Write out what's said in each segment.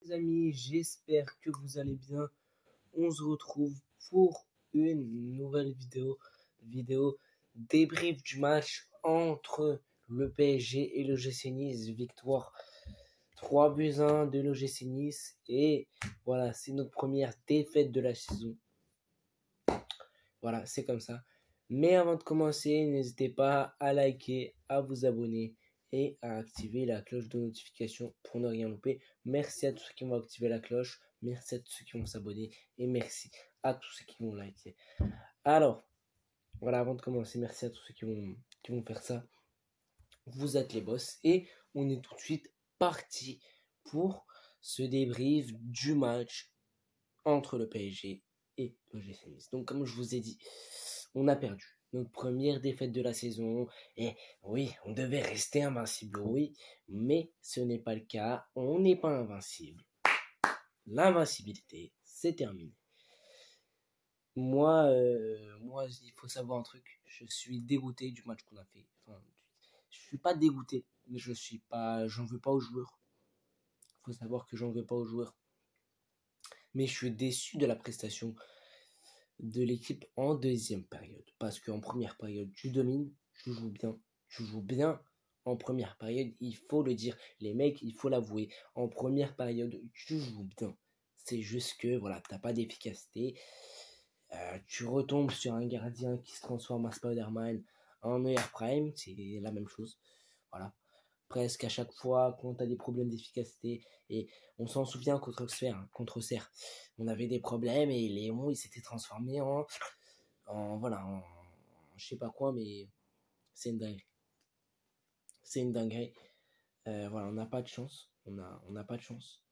Les amis, j'espère que vous allez bien. On se retrouve pour une nouvelle vidéo débrief du match entre le PSG et le l'OGC Nice. Victoire 3-1 de l'OGC Nice. Et voilà, c'est notre première défaite de la saison. Voilà, c'est comme ça. Mais avant de commencer, n'hésitez pas à liker, à vous abonner et à activer la cloche de notification pour ne rien louper. Merci à tous ceux qui vont activer la cloche, merci à tous ceux qui vont s'abonner et merci à tous ceux qui vont liker. Alors, voilà, avant de commencer, merci à tous ceux qui vont faire ça. Vous êtes les boss et on est tout de suite parti pour ce débrief du match entre le PSG et l'OGC Nice. Donc comme je vous ai dit, on a perdu notre première défaite de la saison. Et oui, on devait rester invincible, oui, mais ce n'est pas le cas. On n'est pas invincible. L'invincibilité, c'est terminé. Moi, il faut savoir un truc. Je suis dégoûté du match qu'on a fait. Enfin, je suis pas dégoûté, mais j'en veux pas aux joueurs. Il faut savoir que j'en veux pas aux joueurs. Mais je suis déçu de la prestation de l'équipe en deuxième période. Parce qu'en première période, tu domines, tu joues bien. En première période, il faut le dire. Les mecs, il faut l'avouer. En première période, tu joues bien. C'est juste que, voilà, t'as pas d'efficacité. Tu retombes sur un gardien qui se transforme en Spider-Man en Neuer Prime. C'est la même chose. Voilà. Presque à chaque fois quand tu as des problèmes d'efficacité, et on s'en souvient contre Auxerre, on avait des problèmes et Léon il s'était transformé en je sais pas quoi, mais c'est une dinguerie. Voilà, on n'a pas de chance, on n'a pas de chance.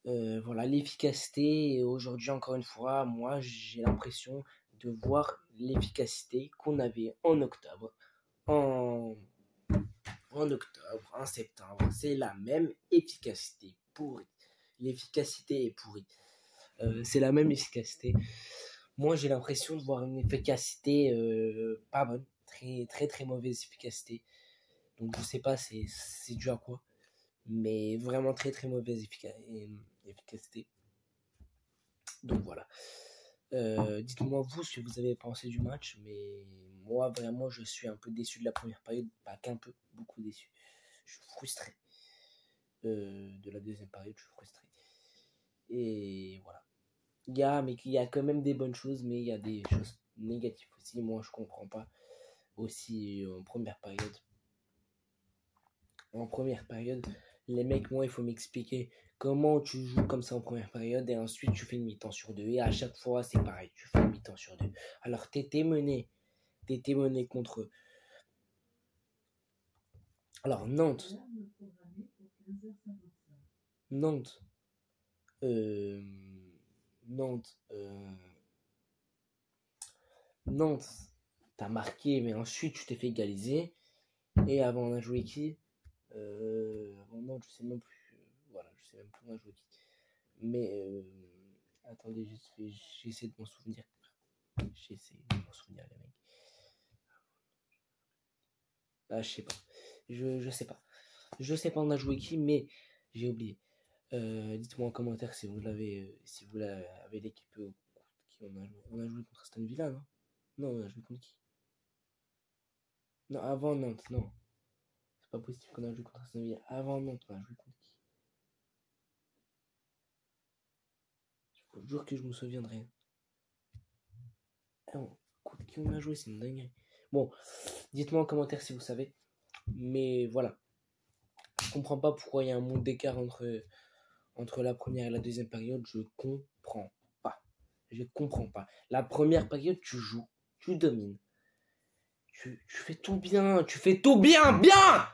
Voilà, l'efficacité, aujourd'hui encore une fois, moi j'ai l'impression de voir l'efficacité qu'on avait en octobre, en septembre, c'est la même efficacité pourrie. L'efficacité est pourrie. C'est la même efficacité. Moi, j'ai l'impression de voir une efficacité pas bonne. Très, très, très mauvaise efficacité. Donc, je sais pas, c'est dû à quoi. Mais vraiment très, très mauvaise efficacité. Donc, voilà. Dites-moi, vous, ce que vous avez pensé du match. Mais moi, vraiment, je suis un peu déçu de la première période. Pas qu'un peu, beaucoup déçu. Je suis frustré. De la deuxième période, je suis frustré. Et voilà. Il y a quand même des bonnes choses, mais il y a des choses négatives aussi. Moi, je comprends pas. Aussi, en première période, les mecs, moi, il faut m'expliquer comment tu joues comme ça en première période et ensuite tu fais une mi-temps sur deux. Et à chaque fois, c'est pareil, tu fais une mi-temps sur deux. Alors, t'étais mené contre eux. Alors, Nantes, Nantes, Nantes, t'as marqué, mais ensuite tu t'es fait égaliser. Et avant, on a joué qui Avant Nantes, je sais même plus. Voilà, je sais même plus on a joué qui. Mais attendez, j'essaie de m'en souvenir. J'essaie de m'en souvenir, les mecs. Ah, je sais pas. Je sais pas. Je sais pas on a joué qui, mais j'ai oublié. Dites-moi en commentaire si vous l'avez, avez l'équipe qui on a joué. On a joué contre Aston Villa, non? Non, on a joué contre qui? Non, avant Nantes, non. C'est pas possible qu'on a joué contre Aston Villa. Avant Nantes, on a joué contre qui? Je vous jure que je me souviendrai. Ah bon, contre qui on a joué, c'est une dinguerie. Bon, dites-moi en commentaire si vous savez. Mais voilà. Je comprends pas pourquoi il y a un monde d'écart entre la première et la deuxième période. Je comprends pas. Je comprends pas. La première période, tu joues, tu domines. Tu fais tout bien, bien.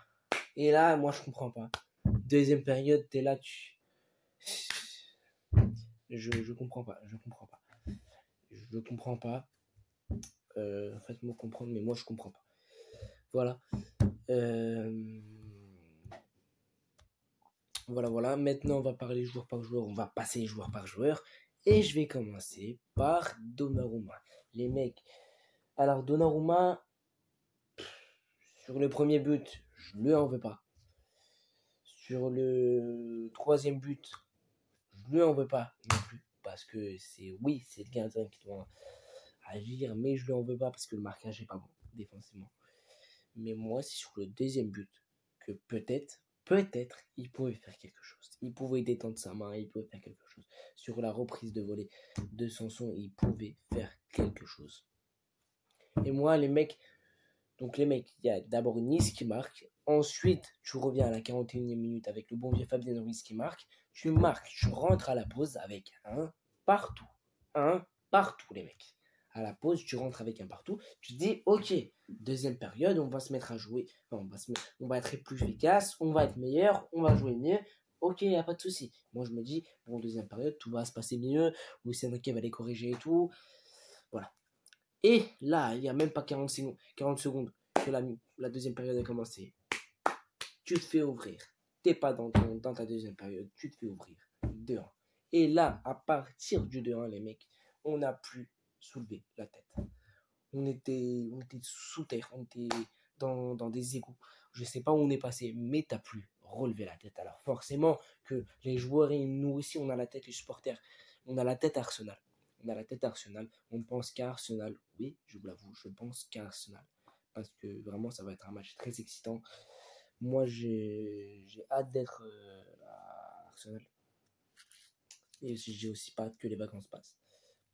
Et là, moi, je comprends pas. Deuxième période, t'es là, je comprends pas. Je comprends pas. Faites-moi comprendre, mais moi, je comprends pas. Voilà. Voilà. Maintenant, on va parler joueur par joueur. On va passer joueur par joueur. Et je vais commencer par Donnarumma. Les mecs. Alors, Donnarumma, sur le premier but, je lui en veux pas. Sur le troisième but, je lui en veux pas non plus. Parce que oui, c'est le gardien qui doit agir, mais je lui en veux pas parce que le marquage est pas bon défensivement. Mais moi, c'est sur le deuxième but que peut-être, il pouvait faire quelque chose. Il pouvait détendre sa main, il pouvait faire quelque chose. Sur la reprise de volée de Sanson, il pouvait faire quelque chose. Et moi, les mecs, il y a d'abord Nice qui marque. Ensuite, tu reviens à la 41e minute avec le bon vieux Fabien Ruiz qui marque. Tu marques, tu rentres à la pause avec un partout. Un partout, les mecs. À la pause, tu rentres avec un partout. Tu te dis, ok, deuxième période, on va se mettre à jouer. Enfin, on va être plus efficace, on va être meilleur, on va jouer mieux. Ok, il n'y a pas de souci. Moi, je me dis, bon, deuxième période, tout va se passer mieux. Lucien Riquet va les corriger et tout. Voilà. Et là, il n'y a même pas 40 secondes que la deuxième période a commencé. Tu te fais ouvrir. Tu n'es pas dans ta deuxième période. Tu te fais ouvrir. 2-1. Et là, à partir du 2-1, les mecs, on n'a plus soulevé la tête. On était sous terre. On était dans des égouts. Je ne sais pas où on est passé, mais tu n'as plus relevé la tête. Alors forcément que les joueurs et nous aussi, on a la tête, les supporters. On a la tête à Arsenal. On a la tête à Arsenal. On pense qu'à Arsenal. Oui, je vous l'avoue, je pense qu'à Arsenal. Parce que vraiment, ça va être un match très excitant. Moi, j'ai hâte d'être à Arsenal. Et j'ai aussi pas hâte que les vacances passent.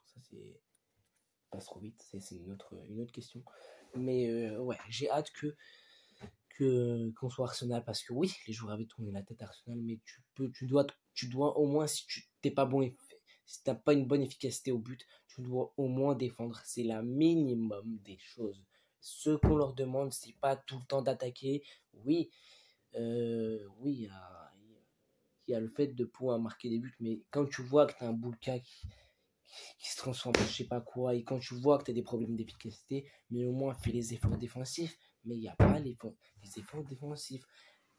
Ça, c'est passe trop vite. C'est une autre question. Mais ouais, j'ai hâte qu'on soit Arsenal. Parce que oui, les joueurs avaient tourné la tête à Arsenal. Mais tu dois au moins, si tu n'es pas bon, si tu n'as pas une bonne efficacité au but, tu dois au moins défendre. C'est la minimum des choses. Ce qu'on leur demande, c'est pas tout le temps d'attaquer. Oui, il y a le fait de pouvoir marquer des buts, mais quand tu vois que tu as un Boulka qui se transforme en je sais pas quoi, et quand tu vois que tu as des problèmes d'efficacité, mais au moins fais les efforts défensifs. Mais il n'y a pas les efforts défensifs.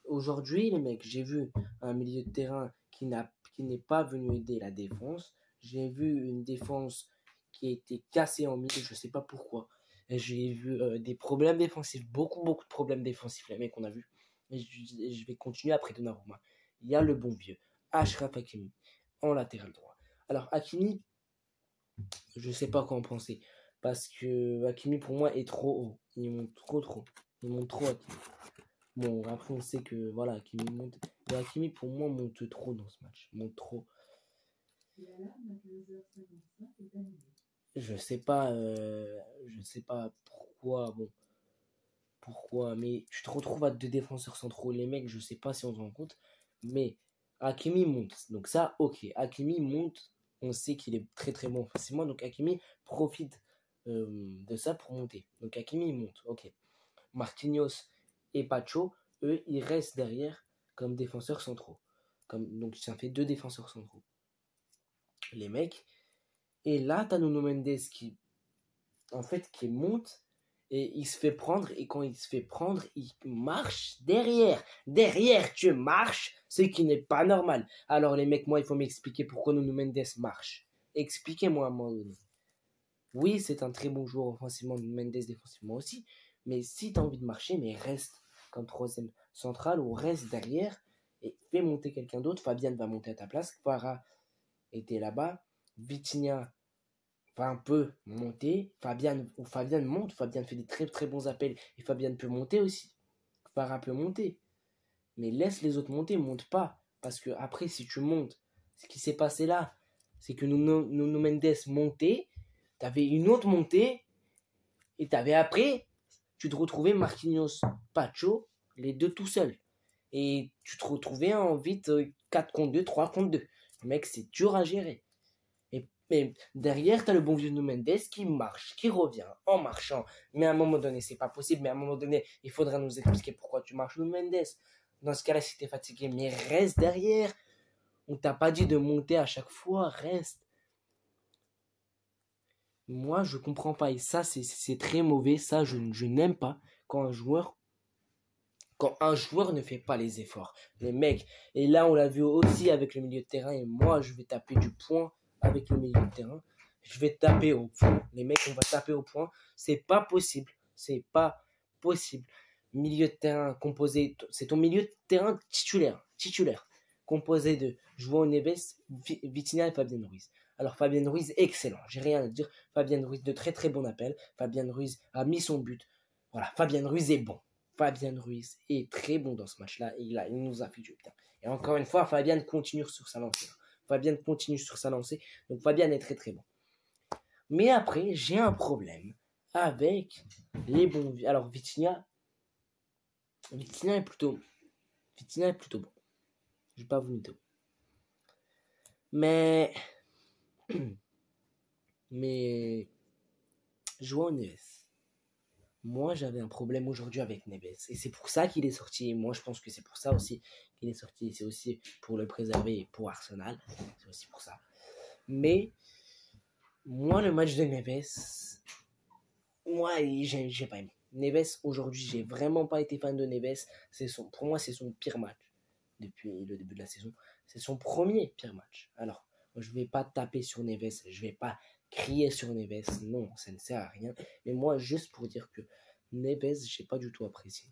Aujourd'hui, les mecs, j'ai vu un milieu de terrain qui n'est pas venu aider la défense. J'ai vu une défense qui a été cassée en milieu, je sais pas pourquoi. J'ai vu des problèmes défensifs, beaucoup de problèmes défensifs, les mecs, on a vu. Et je vais continuer après Donnarumma. Il y a le bon vieux Achraf Hakimi en latéral droit. Alors Hakimi, je sais pas quoi en penser parce que Hakimi pour moi est trop haut. Il monte trop. Il monte trop Hakimi. Bon, après on sait que voilà, Hakimi monte. Mais Hakimi pour moi monte trop dans ce match. Monte trop. Je sais pas pourquoi. Bon, pourquoi, mais tu te retrouves à deux défenseurs centraux. Les mecs, je sais pas si on se rend compte, mais Hakimi monte. Donc ça, ok. Hakimi monte. On sait qu'il est très très bon facilement. Donc Hakimi profite de ça pour monter. Donc Hakimi monte. Ok. Marquinhos et Pacho, eux, ils restent derrière comme défenseurs centraux. Donc ça fait deux défenseurs centraux. Les mecs. Et là, t'as Nuno Mendes qui monte. Et il se fait prendre, et quand il se fait prendre, il marche derrière. Derrière, tu marches, ce qui n'est pas normal. Alors les mecs, moi, il faut m'expliquer pourquoi Nuno Mendes marche. Expliquez-moi à un moment donné. Oui, c'est un très bon joueur offensivement, Nuno Mendes défensivement aussi. Mais si tu as envie de marcher, mais reste comme troisième central ou reste derrière et fais monter quelqu'un d'autre. Fabian va monter à ta place. Kvara était là-bas. Vitinha va un peu monter. Fabian monte. Fabian fait des très très bons appels. Et Fabian peut monter aussi. Kvara peut monter. Mais laisse les autres monter. Monte pas. Parce que après, si tu montes, ce qui s'est passé là, c'est que Nuno Mendes montait. Tu avais une autre montée. Et tu avais après, tu te retrouvais Marquinhos, Pacho, les deux tout seuls. Et tu te retrouvais en vite 4 contre 2, 3 contre 2. Mec, c'est dur à gérer. Mais derrière, tu as le bon vieux Nuno Mendes qui marche, qui revient en marchant. Mais à un moment donné, c'est pas possible. Mais à un moment donné, il faudra nous expliquer pourquoi tu marches, Nuno Mendes. Dans ce cas-là, si tu es fatigué, mais reste derrière. On t'a pas dit de monter à chaque fois, reste. Moi, je comprends pas. Et ça, c'est très mauvais. Ça, je n'aime pas quand un joueur ne fait pas les efforts. Les mecs, et là, on l'a vu aussi avec le milieu de terrain. Et moi, je vais taper du poing avec le milieu de terrain. Je vais taper au point. Les mecs, on va taper au point. C'est pas possible. C'est pas possible milieu de terrain composé, c'est ton milieu de terrain titulaire, composé de João Neves, Vitinha et Fabien Ruiz. Alors Fabien Ruiz, excellent, j'ai rien à dire. Fabien Ruiz, de très très bon appel. Fabien Ruiz a mis son but. Voilà, Fabien Ruiz est bon. Fabien Ruiz est très bon dans ce match-là. Il nous a fait du bien. Et encore une fois, Fabien continue sur sa lancée. Donc Fabien est très très bon. Mais après, j'ai un problème avec les bons. Alors Vitinha est plutôt bon. Je vais pas vous mytho. Mais João Neves. Moi, j'avais un problème aujourd'hui avec Neves. Et c'est pour ça qu'il est sorti. Et moi, je pense que c'est pour ça aussi qu'il est sorti. C'est aussi pour le préserver pour Arsenal. C'est aussi pour ça. Mais moi, le match de Neves, moi, j'ai pas aimé. Neves, aujourd'hui, j'ai vraiment pas été fan de Neves. Pour moi, c'est son pire match depuis le début de la saison. C'est son premier pire match. Alors, je vais pas taper sur Neves. Je vais pas crier sur Neves. Non, ça ne sert à rien. Mais moi, juste pour dire que Neves, j'ai pas du tout apprécié.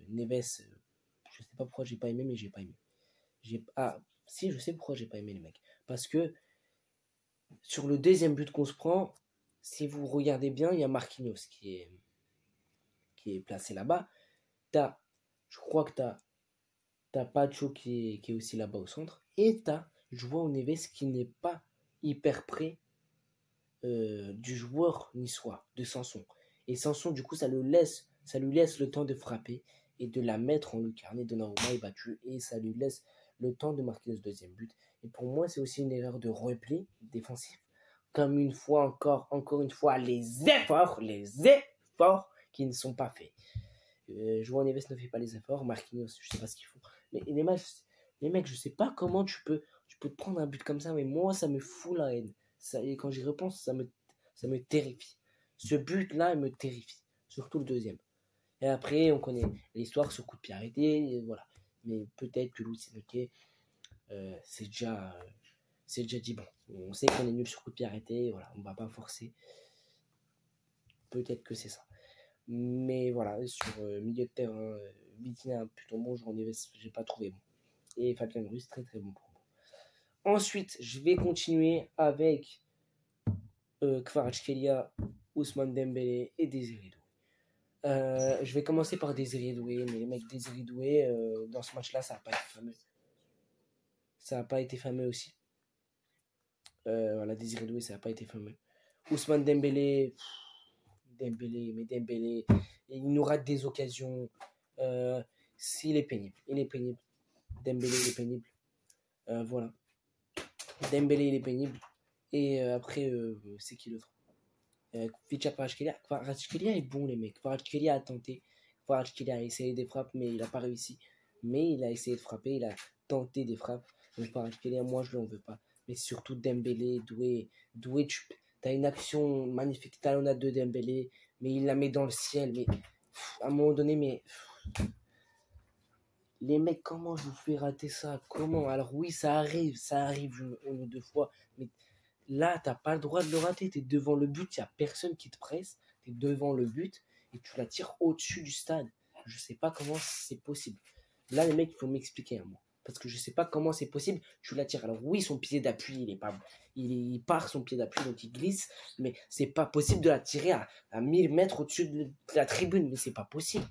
Neves, je sais pas pourquoi j'ai pas aimé, mais j'ai pas aimé. Si, je sais pourquoi j'ai pas aimé les mecs. Parce que sur le deuxième but qu'on se prend, si vous regardez bien, il y a Marquinhos qui est placé là-bas. Je crois que t'as Pacho qui est aussi là-bas au centre. Et t'as João Neves qui n'est pas hyper près du joueur niçois, de Sanson. Et Sanson, du coup, ça lui laisse le temps de frapper et de la mettre en lucarne. Donnarumma est battu et ça lui laisse le temps de marquer le deuxième but. Et pour moi, c'est aussi une erreur de repli défensif. Comme encore une fois, les efforts qui ne sont pas faits. João Neves ne fait pas les efforts. Marquinhos, je sais pas ce qu'ils font. Mais les mecs, je sais pas comment tu peux te prendre un but comme ça, mais moi, ça me fout la haine. Et quand j'y repense, ça me terrifie. Ce but-là, il me terrifie. Surtout le deuxième. Et après, on connaît l'histoire sur coup de pied arrêté. Et voilà. Mais peut-être que Luis Enrique, c'est déjà dit bon. On sait qu'on est nul sur coup de pied arrêté. Voilà, on va pas forcer. Peut-être que c'est ça. Mais voilà, sur milieu de terrain, Vitinha plutôt bon, João Neves, j'ai pas trouvé bon. Et Fabien Ruiz, très très bon pour moi. Ensuite, je vais continuer avec Kvaratskhelia, Ousmane Dembélé et Désiré Doué. Je vais commencer par Désiré Doué, mais les mecs, Désiré Doué, dans ce match-là, ça n'a pas été fameux. Ça n'a pas été fameux aussi. Voilà, Désiré Doué, ça n'a pas été fameux. Ousmane Dembélé, il nous rate des occasions. Il est pénible. Dembélé, il est pénible. Voilà. Dembélé, il est pénible. Et après, c'est qui l'autre? Kvaratskhelia est bon, les mecs. Kvaratskhelia a tenté. Kvaratskhelia a essayé des frappes, mais il n'a pas réussi. Mais il a essayé de frapper, il a tenté des frappes. Donc Kvaratskhelia, moi, je ne l'en veux pas. Mais surtout Dembélé, Doué, tu as une action magnifique, talonnade de Dembélé, mais il la met dans le ciel. Mais à un moment donné, les mecs, comment je vous fais rater ça? Comment? Alors oui, ça arrive une ou deux fois, mais là, t'as pas le droit de le rater. T'es devant le but, il n'y a personne qui te presse. T'es devant le but et tu la tires au-dessus du stade. Je sais pas comment c'est possible. Là, les mecs, il faut m'expliquer, moi. Parce que je sais pas comment c'est possible. Tu la tires. Alors oui, son pied d'appui, il part son pied d'appui, donc il glisse. Mais c'est pas possible de la tirer à 1000 mètres au-dessus de la tribune. Mais c'est pas possible.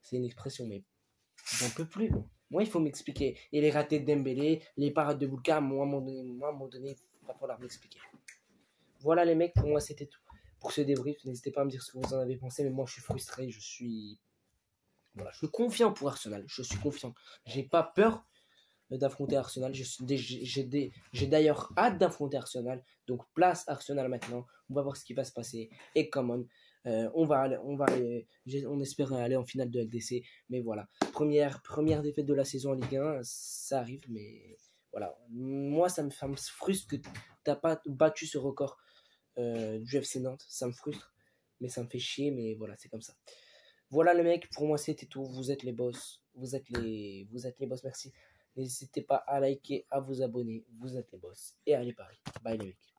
C'est une expression, mais j'en peux plus. Moi, il faut m'expliquer. Et les ratés de Dembélé, les parades de Boulka, moi, à un moment donné, il va falloir m'expliquer. Voilà, les mecs, pour moi, c'était tout. Pour ce débrief, n'hésitez pas à me dire ce que vous en avez pensé. Mais moi, je suis frustré. Je suis confiant pour Arsenal. Je suis confiant. J'ai pas peur d'affronter Arsenal. J'ai d'ailleurs hâte d'affronter Arsenal. Donc, place Arsenal maintenant. On va voir ce qui va se passer. Et come on espère aller en finale de LDC, mais voilà, première défaite de la saison en Ligue 1, ça arrive, mais voilà, moi ça me frustre que t'as pas battu ce record du FC Nantes, ça me frustre, mais ça me fait chier, mais voilà, c'est comme ça. Voilà les mecs, pour moi c'était tout, vous êtes les boss, vous êtes les boss, merci. N'hésitez pas à liker, à vous abonner, vous êtes les boss, et allez Paris, bye les mecs.